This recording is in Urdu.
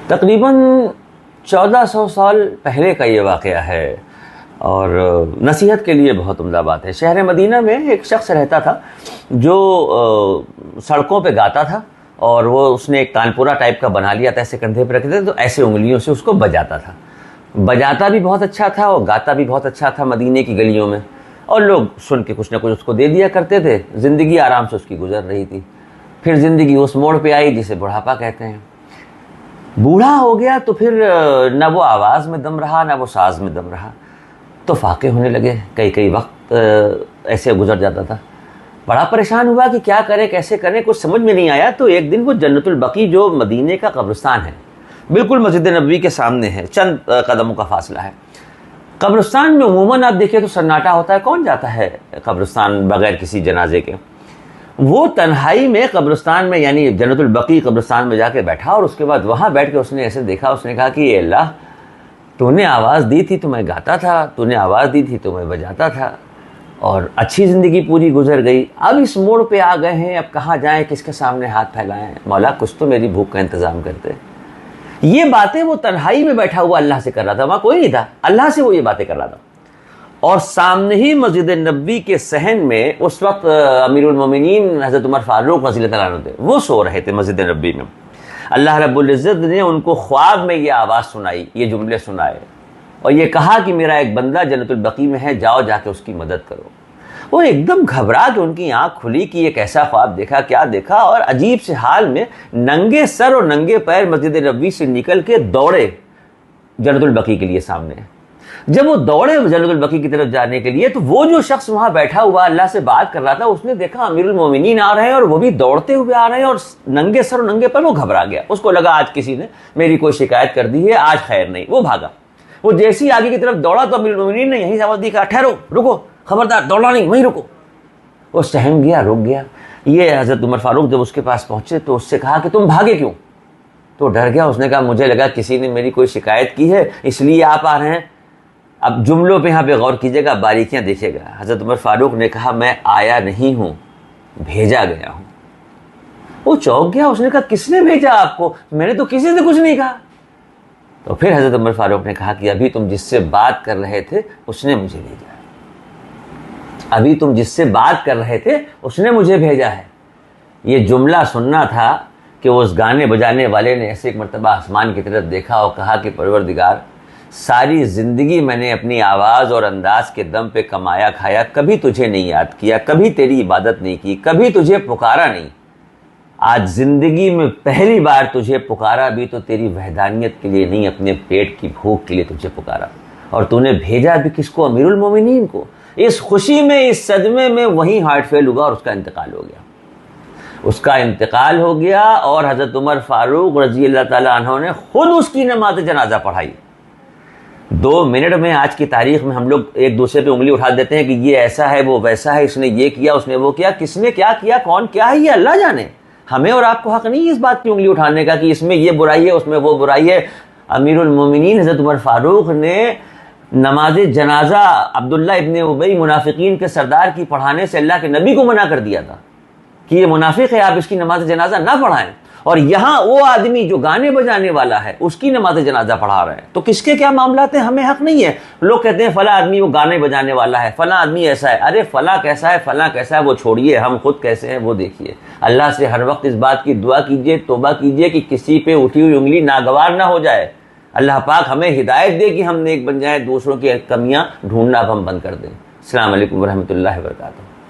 تقریباً 1400 سال پہلے کا یہ واقعہ ہے اور نصیحت کے لیے بہت عمدہ بات ہے۔ شہر مدینہ میں ایک شخص رہتا تھا جو سڑکوں پہ گاتا تھا، اور وہ اس نے ایک تانپورا ٹائپ کا بنا لیا تھا، ایسے کندھے پہ رکھتے تھے تو ایسے انگلیوں سے اس کو بجاتا تھا۔ بجاتا بھی بہت اچھا تھا اور گاتا بھی بہت اچھا تھا مدینے کی گلیوں میں، اور لوگ سن کے کچھ نہ کچھ اس کو دے دیا کرتے تھے۔ زندگی آرام سے اس کی گزر رہی تھی۔ پھر زندگی اس موڑ پہ آئی جسے بڑھاپا کہتے ہیں۔ بوڑھا ہو گیا تو پھر نہ وہ آواز میں دم رہا نہ وہ ساز میں دم رہا، تو فاقے ہونے لگے۔ کئی وقت ایسے گزر جاتا تھا۔ بڑا پریشان ہوا کہ کیا کرے کیسے کرے، کچھ سمجھ میں نہیں آیا۔ تو ایک دن وہ جنت البقیع جو مدینے کا قبرستان ہے، بالکل مسجد نبوی کے سامنے ہے، چند قدموں کا فاصلہ ہے۔ قبرستان میں عموماً آپ دیکھیں تو سناٹا ہوتا ہے، کون جاتا ہے قبرستان بغیر کسی جنازے کے؟ وہ تنہائی میں قبرستان میں یعنی جنت البقیع قبرستان میں جا کے بیٹھا، اور اس کے بعد وہاں بیٹھ کے اس نے ایسے دیکھا، اس نے کہا کہ اے اللہ، تو نے آواز دی تھی تو میں گاتا تھا، تو نے آواز دی تھی تو میں بجاتا تھا، اور اچھی زندگی پوری گزر گئی۔ اب اس موڑ پہ آ گئے ہیں، اب کہاں جائیں، کس کے سامنے ہاتھ پھیلائیں؟ مولا کچھ تو میری بھوک کا انتظام کرتے۔ یہ باتیں وہ تنہائی میں بیٹھا ہوا اللہ سے کر رہا تھا، وہاں کوئی نہیں تھا، اللہ سے وہ یہ باتیں کر رہا تھا۔ اور سامنے ہی مسجد نبوی کے صحن میں اس وقت امیر المومنین حضرت عمر فاروق رضی اللہ تعالیٰ عنہ تھے، وہ سو رہے تھے مسجد نبوی میں۔ اللہ رب العزت نے ان کو خواب میں یہ آواز سنائی، یہ جملے سنائے، اور یہ کہا کہ میرا ایک بندہ جنت البقیع میں ہے، جاؤ جا کے اس کی مدد کرو۔ وہ ایک دم گھبرا کے ان کی آنکھ کھلی کہ یہ کیسا خواب دیکھا، کیا دیکھا، اور عجیب سے حال میں ننگے سر اور ننگے پیر مسجد نبوی سے نکل کے دوڑے جنت البقیع کے لیے سامنے۔ جب وہ دوڑے جنت البقیع کی طرف جانے کے لیے، تو وہ جو شخص وہاں بیٹھا ہوا اللہ سے بات کر رہا تھا، اس نے دیکھا امیر المومنین آ رہے ہیں، اور وہ بھی دوڑتے ہوئے آ رہے ہیں، اور ننگے سر اور ننگے پیر۔ وہ گھبرا گیا، اس کو لگا آج کسی نے میری کوئی شکایت کر دی ہے، آج خیر نہیں۔ وہ بھاگا، وہ جیسے ہی آگے کی طرف دوڑا تو امیر المومنین نے یہیں سے آواز دی، کہا ٹھہرو، رکو، خبردار دوڑنا نہیں، وہیں رکو۔ وہ سہم گیا، رک گیا۔ یہ حضرت عمر فاروق جب اس کے پاس پہنچے تو اس سے کہا کہ تم بھاگے کیوں؟ تو ڈر گیا، اس نے کہا مجھے لگا کسی نے میری کوئی شکایت کی ہے اس لیے آپ آ رہے ہیں۔ اب جملوں پہ یہاں پہ غور کیجیے گا، باریکیاں دیکھیے گا۔ حضرت عمر فاروق نے کہا میں آیا نہیں ہوں، بھیجا گیا ہوں۔ وہ چونک گیا، اس نے کہا کس نے بھیجا آپ کو؟ میں نے تو کسی سے کچھ نہیں کہا۔ تو پھر حضرت عمر فاروق نے کہا کہ ابھی تم جس سے بات کر رہے تھے اس نے مجھے بھیجا ہے، ابھی تم جس سے بات کر رہے تھے اس نے مجھے بھیجا ہے۔ یہ جملہ سننا تھا کہ اس گانے بجانے والے نے ایسے ایک مرتبہ آسمان کی طرف دیکھا اور کہا کہ پروردگار، ساری زندگی میں نے اپنی آواز اور انداز کے دم پہ کمایا کھایا، کبھی تجھے نہیں یاد کیا، کبھی تیری عبادت نہیں کی، کبھی تجھے پکارا نہیں۔ آج زندگی میں پہلی بار تجھے پکارا بھی تو تیری وحدانیت کے لیے نہیں، اپنے پیٹ کی بھوک کے لیے تجھے پکارا، اور تو نے بھیجا بھی کس کو؟ امیر المومنین کو۔ اس خوشی میں، اس صدمے میں وہیں ہارٹ فیل ہوا اور اس کا انتقال ہو گیا۔ اس کا انتقال ہو گیا، اور حضرت عمر فاروق رضی اللہ تعالیٰ عنہ نے خود اس کی نماز جنازہ پڑھائی۔ 2 منٹ میں آج کی تاریخ میں ہم لوگ ایک دوسرے پہ انگلی اٹھا دیتے ہیں کہ یہ ایسا ہے، وہ ویسا ہے، اس نے یہ کیا، اس نے وہ کیا۔ کس نے کیا کیا، کون کیا ہے، یہ اللہ جانے۔ ہمیں اور آپ کو حق نہیں ہے اس بات کی انگلی اٹھانے کا کہ اس میں یہ برائی ہے، اس میں وہ برائی ہے۔ امیر المومنین حضرت عمر فاروق نے نماز جنازہ عبداللہ ابن ابی منافقین کے سردار کی پڑھانے سے اللہ کے نبی کو منع کر دیا تھا کہ یہ منافق ہے، آپ اس کی نماز جنازہ نہ پڑھائیں، اور یہاں وہ آدمی جو گانے بجانے والا ہے اس کی نماز جنازہ پڑھا رہے ہیں۔ تو کس کے کیا معاملات ہیں، ہمیں حق نہیں ہے۔ لوگ کہتے ہیں فلاں آدمی وہ گانے بجانے والا ہے، فلاں آدمی ایسا ہے۔ ارے فلاں کیسا ہے، فلاں کیسا ہے وہ چھوڑیے، ہم خود کیسے ہیں وہ دیکھیے۔ اللہ سے ہر وقت اس بات کی دعا کیجیے، توبہ کیجیے کہ کسی پہ اٹھی ہوئی انگلی ناگوار نہ ہو جائے۔ اللہ پاک ہمیں ہدایت دے کہ ہم نیک بن جائیں، دوسروں کی کمیاں ڈھونڈنا اب ہم بند کر دیں۔ السلام علیکم ورحمۃ اللہ وبرکاتہ۔